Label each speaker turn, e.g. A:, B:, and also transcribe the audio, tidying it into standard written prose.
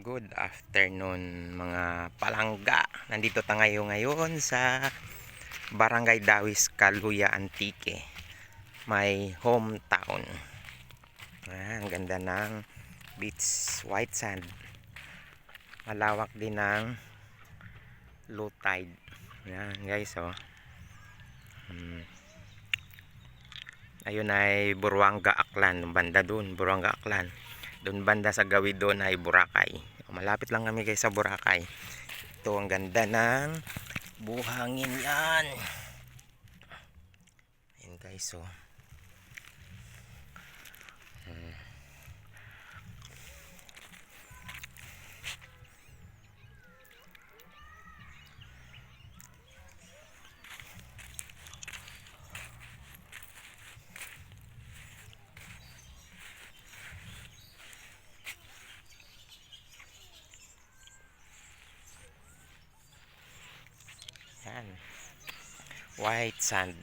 A: Good afternoon mga palangga. Nandito tayo ngayon sa Barangay Dawis, Caluya, Antique. My hometown. Ang ganda ng beach, white sand. Malawak din ng low tide. Yan guys, oh. Ayun ay Buruanga Aklan, banda dun, Buruanga Aklan. Doon banda sa gawid doon ay Boracay. Malapit lang kami guys sa Boracay. Ito ang ganda ng buhangin yan. Ayan guys, oh. Yan. White sand.